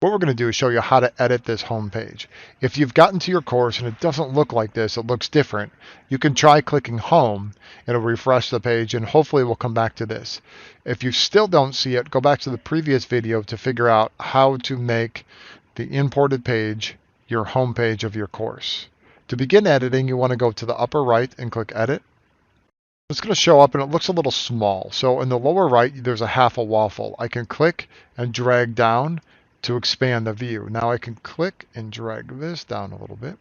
What we're going to do is show you how to edit this home page. If you've gotten to your course and it doesn't look like this, it looks different, you can try clicking home. It'll refresh the page and hopefully we'll come back to this. If you still don't see it, go back to the previous video to figure out how to make the imported page your home page of your course. To begin editing, you want to go to the upper right and click Edit. It's going to show up and it looks a little small. So in the lower right, there's a half a waffle. I can click and drag down to expand the view. Now I can click and drag this down a little bit.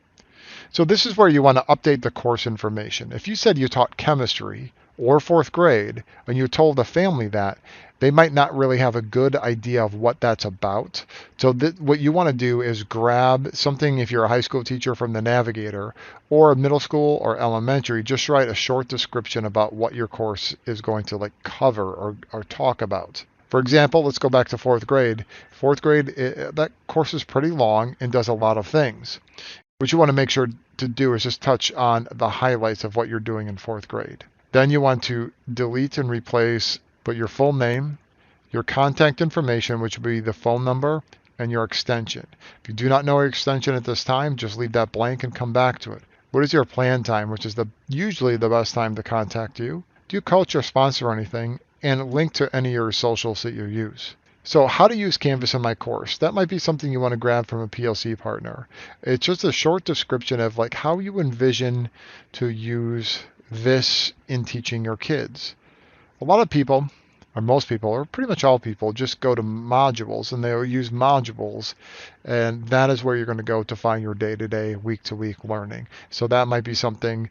So this is where you want to update the course information. If you said you taught chemistry or fourth grade and you told a family that, they might not really have a good idea of what that's about. So what you want to do is grab something, if you're a high school teacher, from the Navigator, or a middle school or elementary, just write a short description about what your course is going to cover or talk about. For example, let's go back to fourth grade. Fourth grade, that course is pretty long and does a lot of things. What you want to make sure to do is just touch on the highlights of what you're doing in fourth grade. Then you want to delete and replace, put your full name, your contact information, which will be the phone number, and your extension. If you do not know your extension at this time, just leave that blank and come back to it. What is your plan time, which is usually the best time to contact you? Do you coach or sponsor anything? And link to any of your socials that you use. So how to use Canvas in my course. That might be something you want to grab from a PLC partner. It's just a short description of how you envision to use this in teaching your kids. A lot of people, or most people, or pretty much all people, just go to modules and they'll use modules, and that is where you're going to go to find your day-to-day, week-to-week learning. So that might be something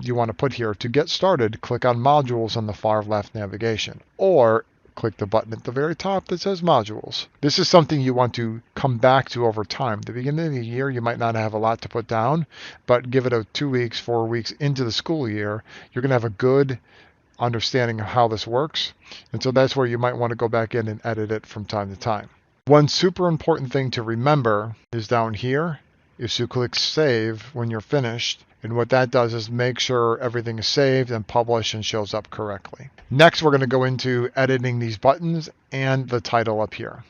you want to put here. To get started, click on modules on the far left navigation, or click the button at the very top that says modules. This is something you want to come back to over time. At the beginning of the year, you might not have a lot to put down, but give it 2 weeks, 4 weeks into the school year, you're going to have a good understanding of how this works. And so that's where you might want to go back in and edit it from time to time. One super important thing to remember is down here is to click save when you're finished. And what that does is make sure everything is saved and published and shows up correctly. Next, we're going to go into editing these buttons and the title up here.